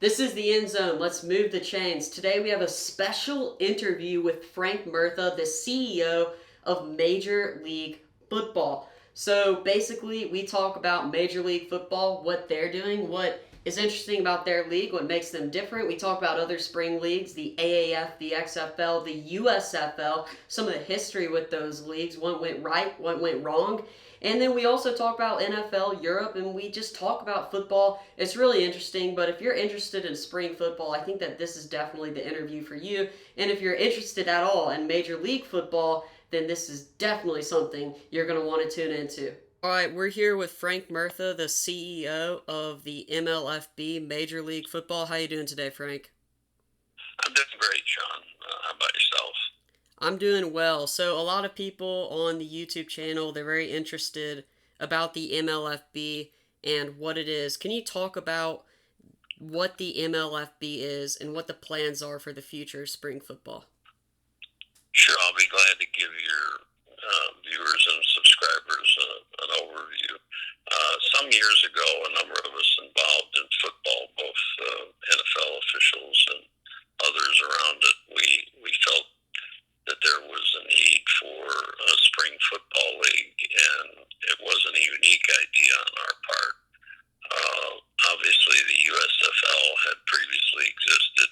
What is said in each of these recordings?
This is the End Zone. Let's move the chains. Today we have a special interview with Frank Murtha, the CEO of Major League Football. So basically, we talk about Major League Football, what they're doing, what is interesting about their league, what makes them different. We talk about other spring leagues, the AAF, the XFL, the USFL, some of the history with those leagues, what went right, what went wrong. And then we also talk about NFL, Europe, and we just talk about football. It's really interesting, but if you're interested in spring football, I think that this is definitely the interview for you. And if you're interested at all in Major League Football, then this is definitely something you're going to want to tune into. All right, we're here with Frank Murtha, the CEO of the MLFB, Major League Football. How you doing today, Frank? I'm doing great, Sean. How about yourself? I'm doing well. So a lot of people on the YouTube channel, they're very interested about the MLFB and what it is. Can you talk about what the MLFB is and what the plans are for the future of spring football? Sure, I'll be glad to give your viewers and subscribers an overview. Some years ago, a number of us involved in football, both NFL officials and others around it, we felt that there was a need for a spring football league, and it wasn't a unique idea on our part. Uh, Obviously, the USFL had previously existed.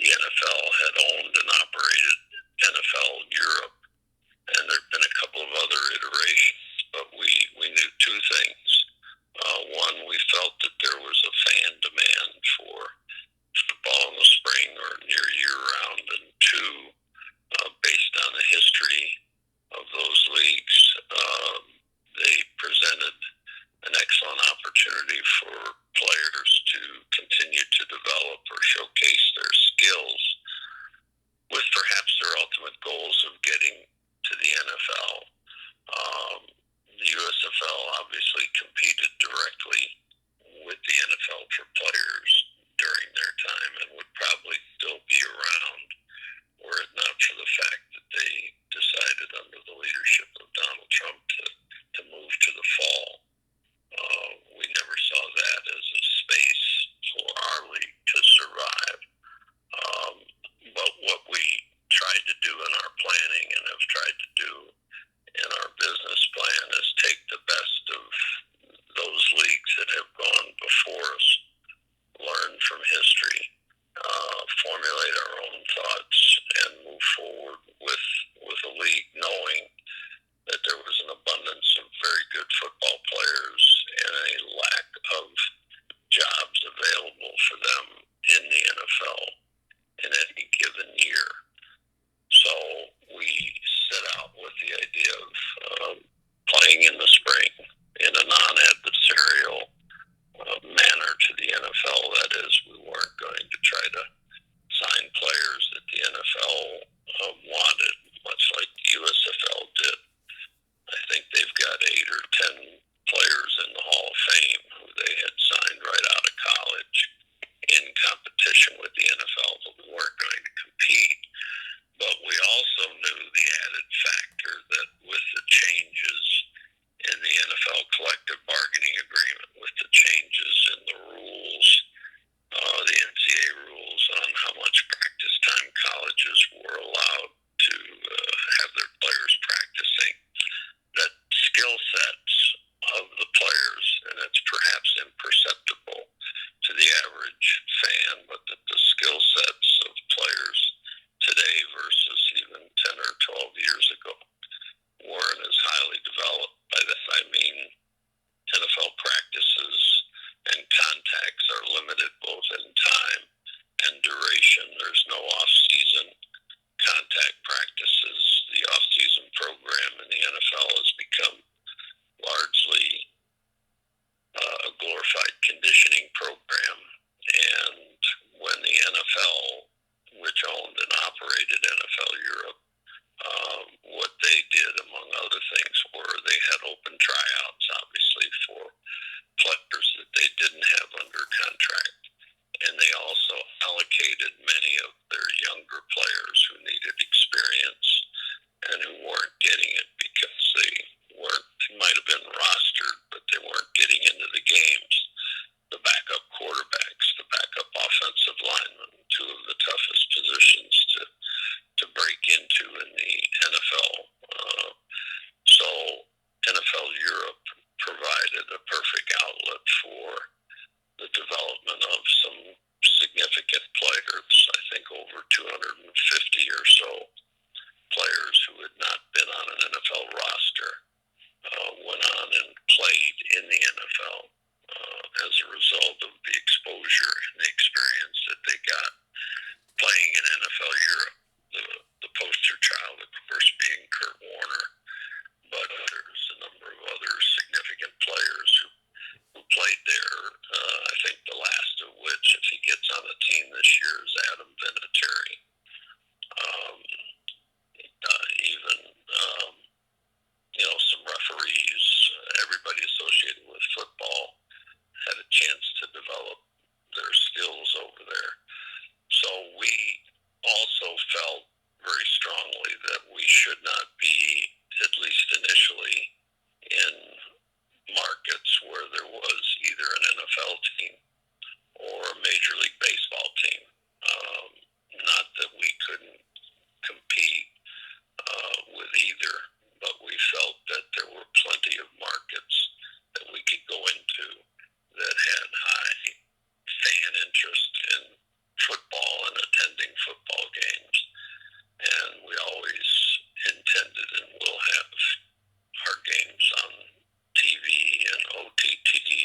The NFL had owned and operated NFL Europe, and there have been a couple of other iterations, but we knew two things. One, we felt that there was a fan demand for football in the spring or near year round, and two, based on the history of those leagues, they presented an excellent opportunity for players to continue to develop or showcase their skills with perhaps their ultimate goals of getting to the NFL. The USFL obviously competed directly with the NFL for players during their time and would probably still be around were it not for the fact that they decided under the leadership of Donald Trump to move to the fall. We never saw that as a space for our league to survive. Um, but what we tried to do in our planning and have tried to do in our business plan is take the best of those leagues that have gone before us, learn from history, formulate our own thoughts, and move forward with a league knowing that there was an abundance of very good football players and a lack of jobs available for them in the NFL in any given year. So we set out with the idea of playing in the spring in a non-adversarial manner to the NFL. That is, we weren't going to try to sign players that the NFL wanted, much like the USFL did. I think they've got 8 or 10 players in the Hall of Fame who they had signed right out of college in competition with the NFL, but we weren't going to compete. But we also knew the added factor that with the changes in the NFL collective bargaining agreement, with the changes in the rules, the NCAA rules on how much practice time colleges were allowed to have their players practicing, that skill sets of the players, and it's perhaps imperceptible to the average fan, but that the skill sets of players today versus even 10 or 12 years ago weren't as highly developed. By that I mean NFL practices and contacts are limited both in time and duration. There's no off-season contact practices. The off-season program in the NFL has become largely a glorified conditioning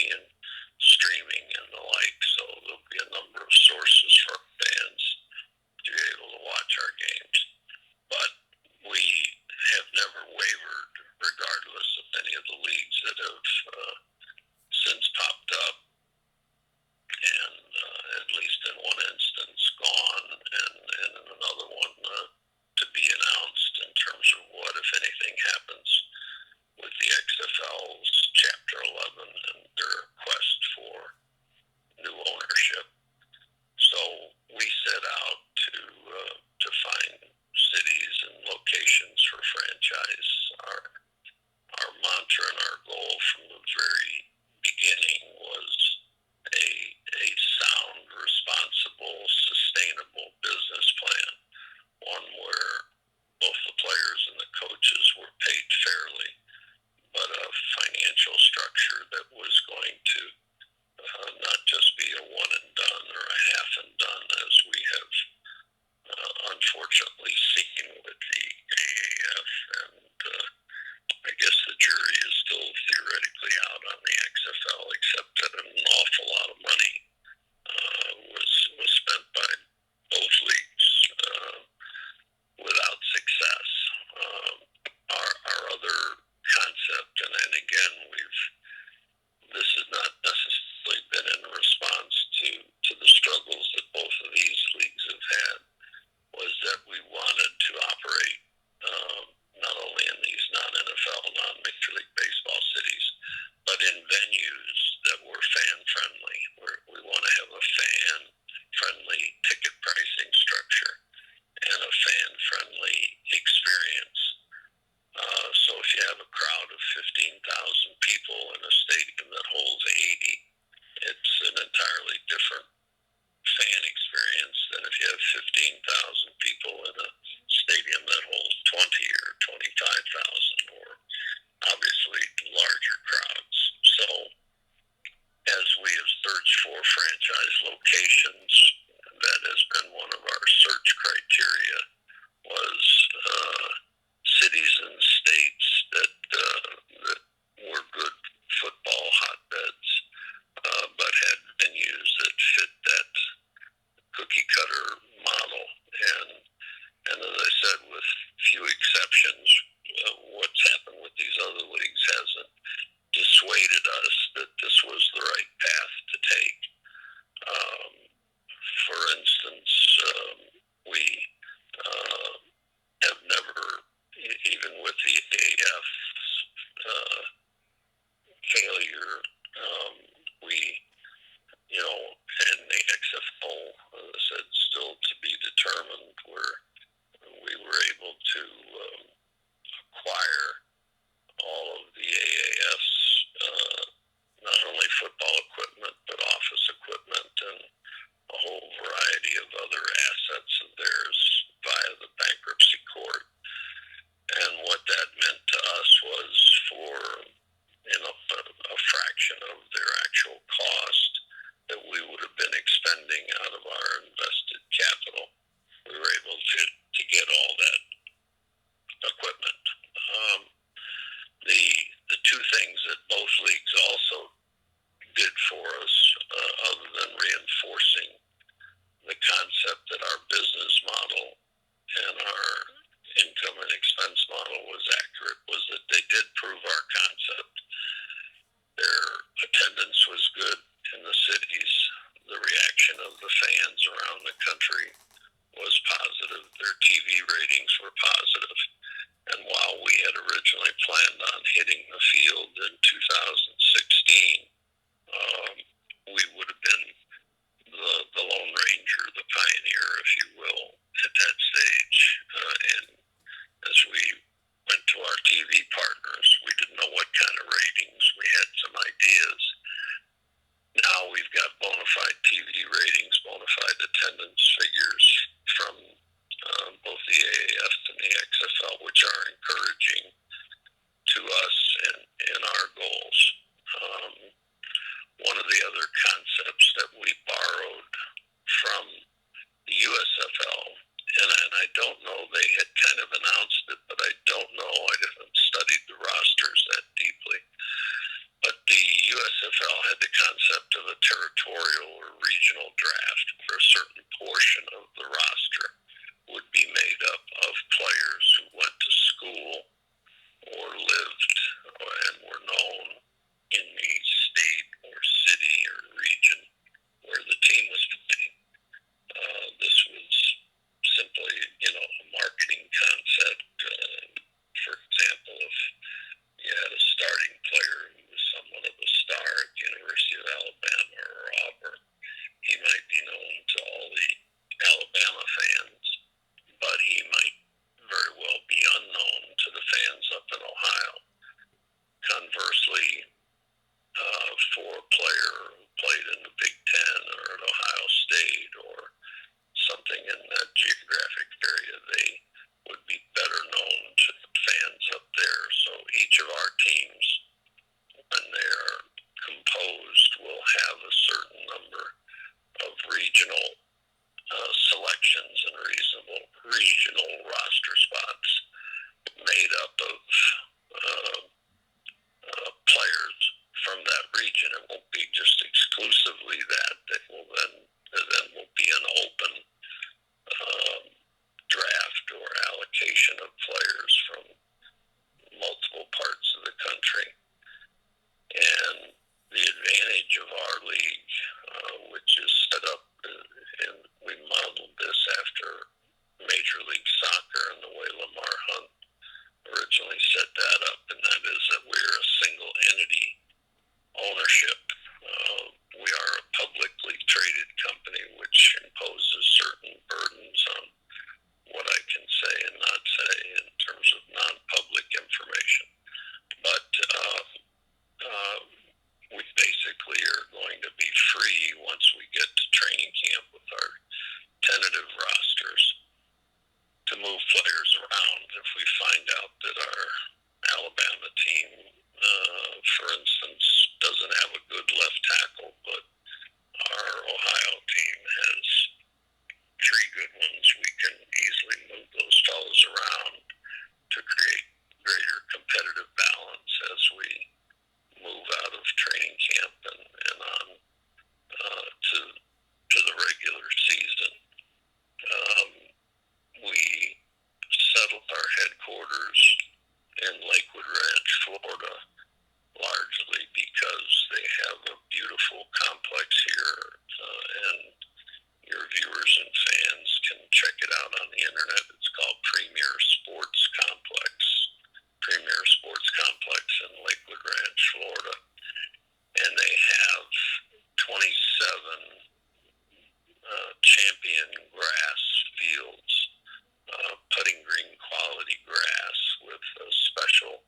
and streaming and the like. So there'll be a number of sources for fans to be able to watch our games. But we have never wavered, regardless of any of the leagues that have since popped up, and at least in one instance gone, and in another one to be announced in terms of what, if anything, happens with the XFL's Chapter 11 and their quest for new ownership. So we set out to find cities and locations for franchise. Our mantra and our goal from the very beginning was a sound, responsible, sustainable business plan, one where both the players and the coaches were paid fairly, but a financial structure that was going to not just be a one and done or a half and done, as we have unfortunately seen with the AAF, and I guess the jury is still theoretically out on the XFL, except that an awful lot of money was spent by both leagues without success. Our other concept, and again, this has not necessarily been in response to the struggles that both of these leagues have had, was that we wanted to operate not only in these non-NFL, non-Major League Baseball cities, but in venues that were fan-friendly. We want to have a fan-friendly ticket pricing structure and a fan-friendly experience. So if you have a crowd of 15,000 people in a stadium that holds 80, it's an entirely different fan experience than if you have 15,000 people in a stadium that holds 20 or 25,000, or obviously larger crowds. So as we have searched for franchise locations, that has been one of our search criteria, was cities and states that were good football hotbeds, but had venues that fit that cookie cutter model. And as I said, with few exceptions, what's happened with these other leagues hasn't dissuaded us that this was the right path to take. For instance, we have never, even with the AAF failure, we, and the XFL, as I said, still to be determined, where we were able to acquire all of the AAF's not only football equipment, but office equipment and a whole variety of other assets of theirs via the bankruptcy court. And what that meant to us was, for a fraction of their actual cost that we would have been expending out of our invested capital, we were able to get all that equipment. The two things that both leagues also did for us, other than reinforcing the concept that our business model and our income and expense model was accurate, was that they did prove our concept. Their attendance was good in the cities. The reaction of the fans around the country was positive. Their TV ratings were positive. And while we had originally planned on hitting the field in 2016, we would have been the Lone Ranger, the pioneer, if you will, at that stage. And as we went to our TV partners, we didn't know what kind of ratings. We had some ideas. Now we've got bona fide TV ratings, bona fide attendance figures, XFL had the concept of a territorial or regional draft where a certain portion of the roster would be made up of players who went to school or lived and were known in the state or city or region where the team was playing. This was simply, a marketing concept. For example, if you had a starting player who was somewhat of a star at the University of Alabama or Auburn, he might be known to all the Alabama fans, but he might very well be unknown to the fans up in Ohio. Conversely, for a player who played in the Big Ten or at Ohio State or something in that geographic area, they would be better known to fans up there. So each of our teams, when they're composed, will have a certain number of regional selections and reasonable regional roster spots made up of players from that region. It won't be just exclusively that. It will then will be an open draft or allocation of players from multiple parts of the country. And the advantage of our league, which is set up, and we modeled this after Major League Soccer and the way Lamar Hunt originally set that up, and that is that we're a single entity ownership. We are a publicly traded company, which imposes certain burdens on what I can say and not say in terms of non-public information. But we basically are going to be free once we get to training camp with our tentative rosters to move players around. If we find out that our Alabama team, for instance, doesn't have a good left tackle, but our Ohio team has three good ones, we can easily move those fellows around to create greater competitive balance as we move out of training camp and on to the regular season. We settled our headquarters in Lakewood Ranch, Florida, largely because they have a beautiful complex here, and your viewers and fans can check it out on the internet. It's called Premier Sports Complex in Lakewood Ranch, Florida. And they have 27 champion grass fields, putting green quality grass with a special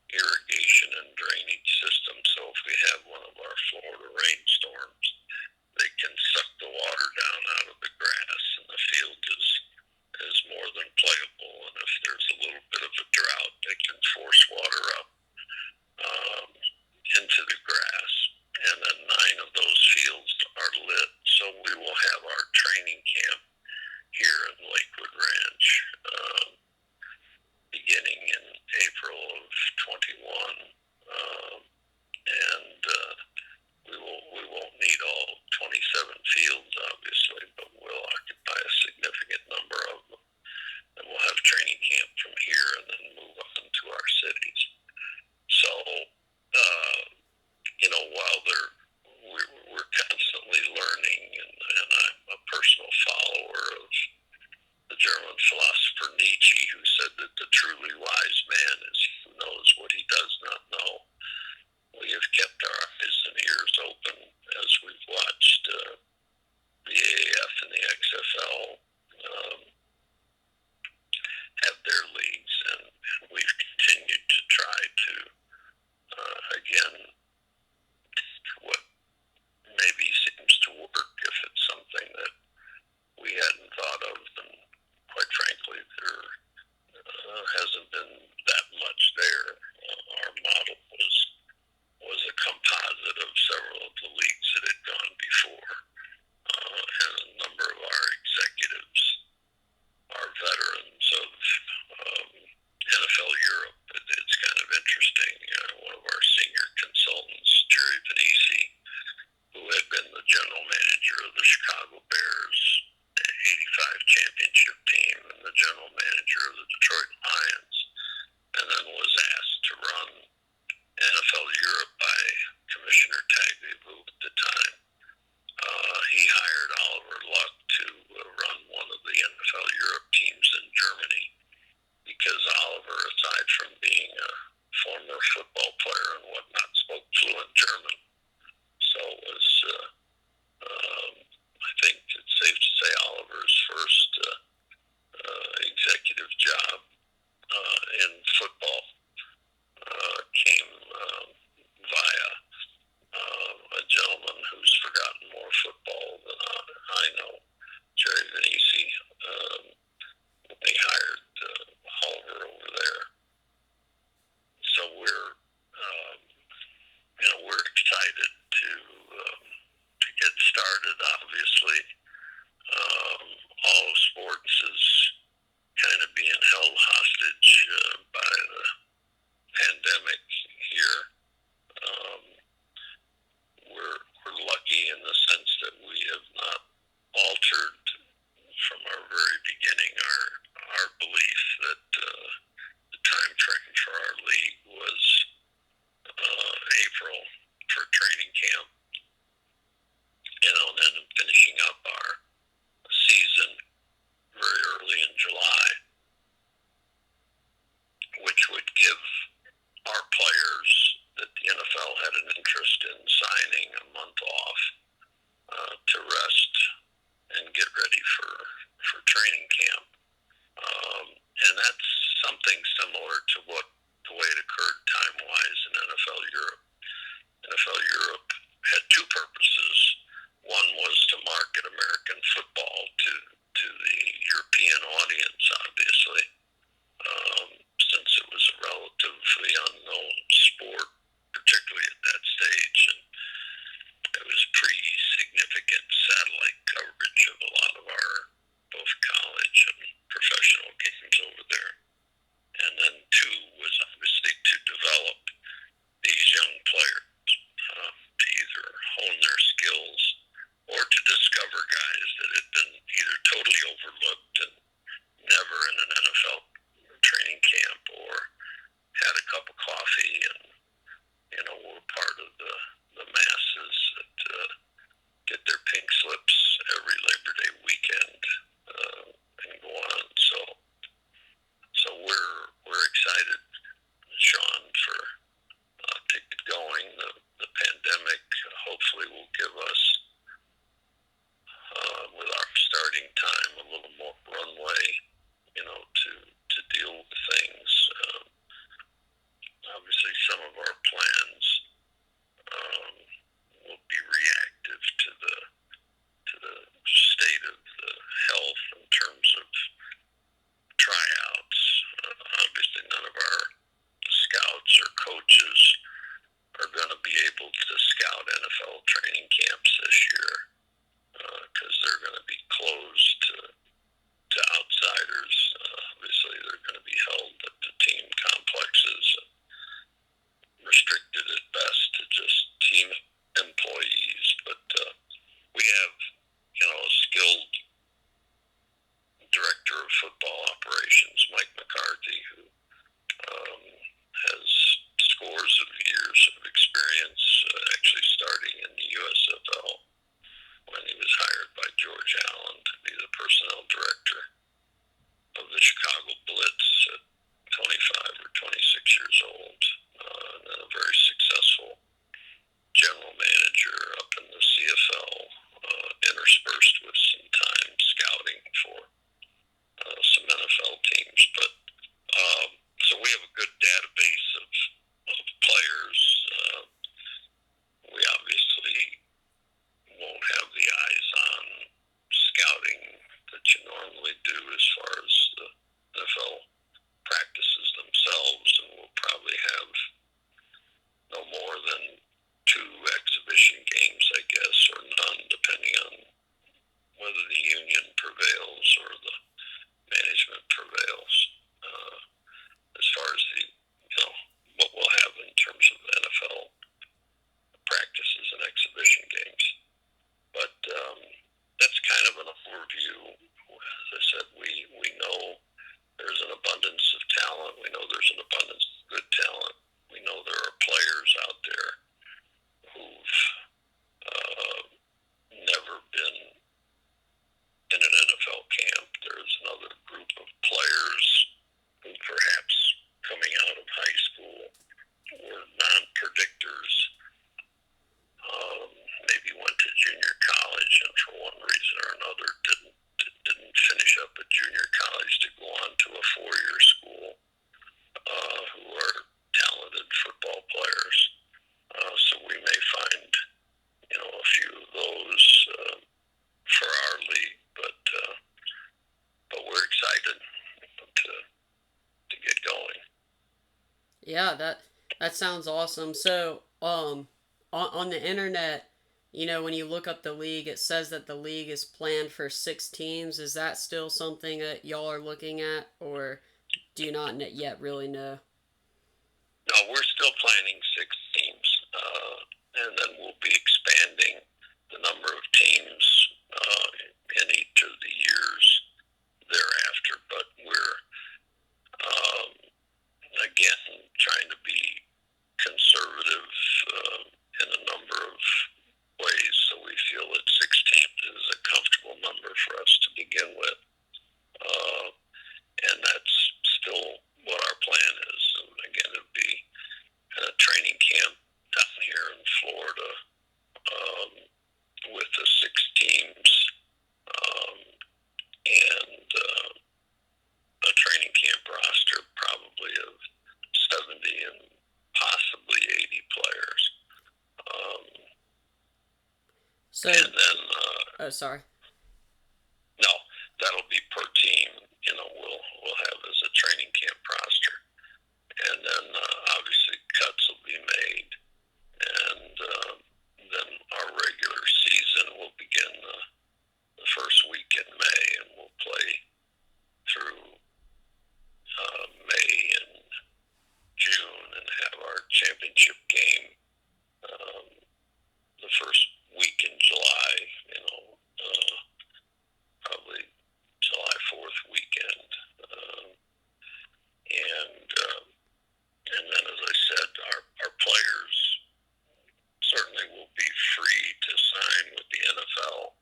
irrigation and drainage system. So if we have one of our Florida rainstorms, they can suck the water down out of the grass, and the field is more than playable. And if there's a little bit of a drought, they can force water up into the grass. And then 9 of those fields are lit. So we will have our training camp here in Lakewood Ranch beginning in April of 21. And we won't need chairman. So it was, I think it's safe to say, Oliver's first executive job in football came via a gentleman who's forgotten more football than I know, Jerry Venisi. They hired Oliver over there. So we're excited to get started. Obviously, all of sports is kind of being held hostage by the pandemic here. We're lucky in the sense that we have not altered from our very beginning our belief that the time frame for our league was April for training camp, and then finishing up our season very early in July, which would give our players that the NFL had an interest in signing a month off to rest and get ready for training camp. And that's something similar to the way it occurred time-wise in NFL Europe. NFL Europe had two purposes. One was to market American football to the European audience, obviously, since it was a relatively unknown sport, particularly at that stage, and it was pre-significant satellite coverage of a lot of our both college and professional games over there. And then two was obviously to develop these young players, to either hone their skills or to discover guys that had been either totally overlooked and never in an NFL training camp, or had a cup of coffee and were part of the masses that get their pink slips every Labor Day weekend and go on. So we're excited, Sean, for to get going. The pandemic hopefully will give us, with our starting time, a little more runway, to deal with things. Obviously, some of our plans will be reactive to the state of the health in terms of tryouts. Obviously, none of our scouts or coaches are going to be able to scout NFL training camps this year because they're going to be closed to outsiders. Obviously, they're going to be held at the team complexes, restricted at best to just team employees. But we have, a skilled director of football operations, Mike McCarthy, who has scores of years of experience, actually starting in the USFL when he was hired by George Allen to be the personnel director of the Chicago Blitz at 25 or 26 years old, and then a very successful general Yeah, that sounds awesome. So, on the internet, when you look up the league, it says that the league is planned for 6 teams. Is that still something that y'all are looking at, or do you not yet really know? No, we're still planning 6 teams, and then we'll be expanding the number of teams in each of the years thereafter. But we're um, again trying to be conservative in a number of ways, so we feel that 6 teams is a comfortable number for us to begin with, uh, and that's still what our plan is. And again, it'd be a training camp down here in Florida um, with the 6 teams um, and a training camp roster probably of 70 and possibly 80 players. Um, So, and then, oh, sorry. no, that'll be per team. We'll have as a training camp roster, and then obviously cuts will be made, and then our regular season will begin the first week in May, and we'll play through May and June, and have our championship game um, the first week in July. Probably July 4th weekend, and then, as I said, our players certainly will be free to sign with the NFL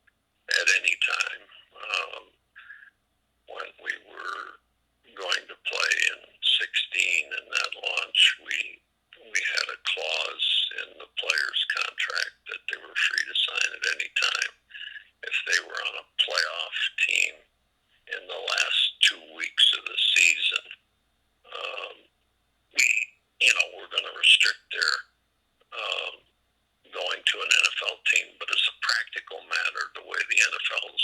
at any time. When we were going to play in 16 in that launch, we had a clause in the players' contract that they were free to sign at any time if they were on a playoff team in the last 2 weeks of the season. We're going to restrict their going to an NFL team, but as a practical matter, the way the NFL's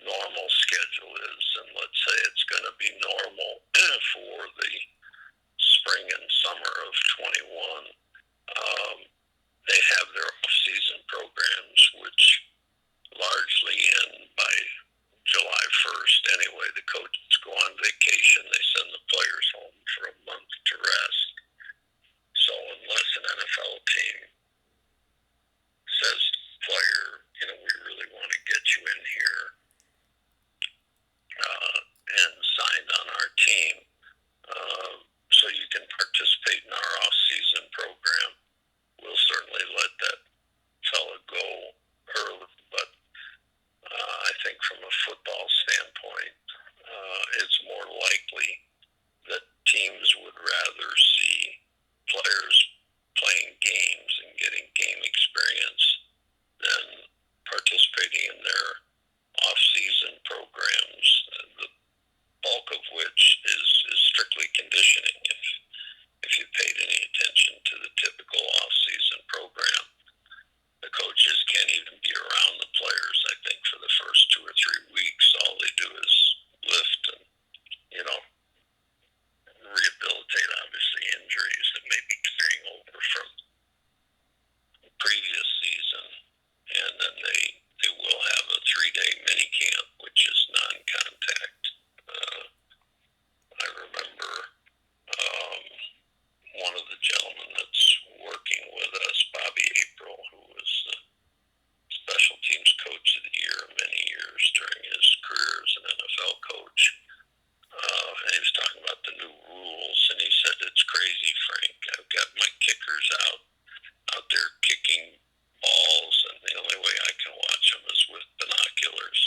normal schedule is, and let's say it's going to be normal for the spring and summer of 21, they have their off-season programs, which largely end by July 1st. Anyway, the coaches go on vacation. They send the players home for a month to rest. So unless an NFL team says to the player, we really want to get you in here and signed on our team so you can participate in our off-season program, we'll certainly let that fella go early. But I think from a football standpoint, it's more likely that teams would rather see players playing games and getting game experience than participating in their off-season programs, the bulk of which is strictly conditioning. If you paid any attention to the typical off-season program, the coaches can't even be around the players. I think for the first 2 or 3 weeks, all they do is lift and rehabilitate obviously injuries that may be carrying over from the previous season, and then they will have a 3-day mini camp, which is non-contact. I remember one of the gentlemen that's working with us, Bobby April, who was the special teams coach of the year many years during his career as an NFL coach. And he was talking about the new rules, and he said, "It's crazy, Frank. I've got my kickers out there kicking balls, and the only way I can watch them is with binoculars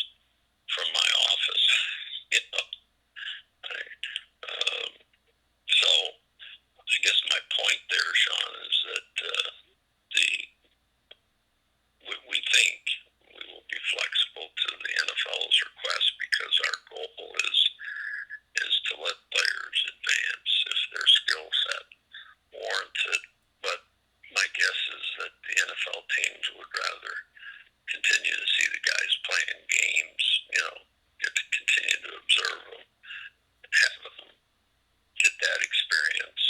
from my office." So I guess my point there, Sean, is that we think we will be flexible to the NFL's request, because our goal is to let players advance if their skill set warrants it. But my guess is that the NFL teams would rather continue to see the guys playing games, get to continue to observe them, have them get that experience,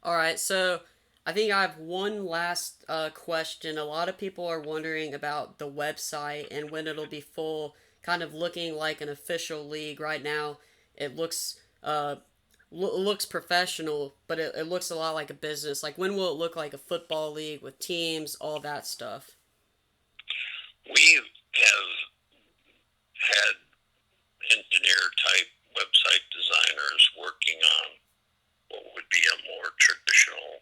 All right, so I think I have one last question. A lot of people are wondering about the website and when it'll be full, kind of looking like an official league right now. It looks professional, but it looks a lot like a business. Like when will it look like a football league with teams, all that stuff? We have had engineer type website designers working on what would be a more traditional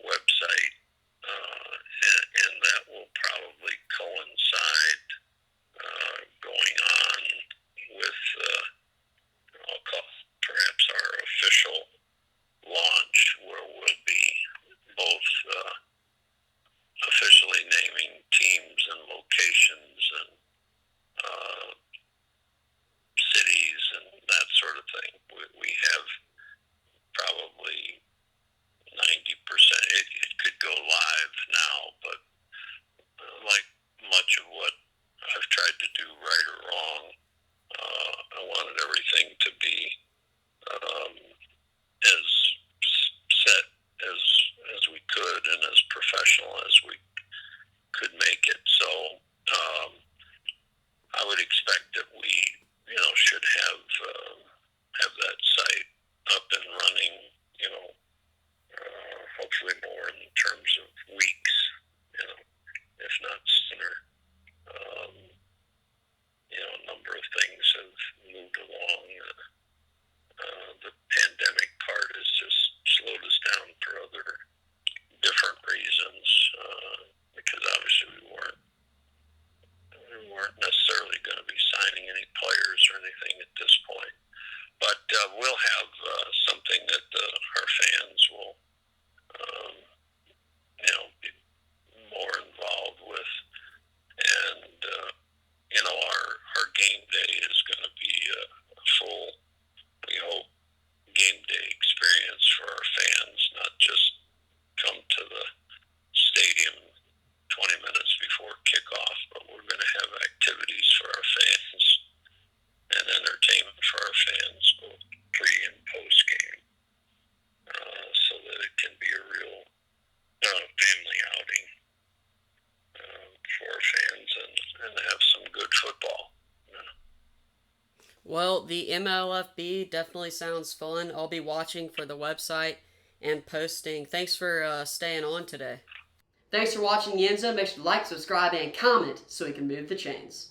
website, and that will probably coincide going on with, I'll call perhaps our official launch, where we'll be both officially naming teams and locations and uh, cities and that sort of thing. We have probably 90%. It could go live now, but like much of what I've tried to do, right or wrong, I wanted everything to be as set as we could and as professional as we could make it. So um, I would expect that we, should have that site up and running. Hopefully more in terms of weeks. If not sooner. Um, a number of things have moved along. The pandemic part has just slowed us down for other different reasons, because obviously we weren't necessarily going to be signing any players or anything at this point. But we'll have something that our fans will, um, be more involved with, and our game day is going to be a full, we hope, game day experience for our fans, not just come to the stadium 20 minutes before kickoff, but we're going to have activities for our fans and entertainment for our fans, both pre and post game, so that it can be a real family outing for our fans, and have some good football. Well, the MLFB definitely sounds fun. I'll be watching for the website and posting. Thanks for staying on today. Thanks for watching the EndZone. Make sure to like, subscribe, and comment so we can move the chains.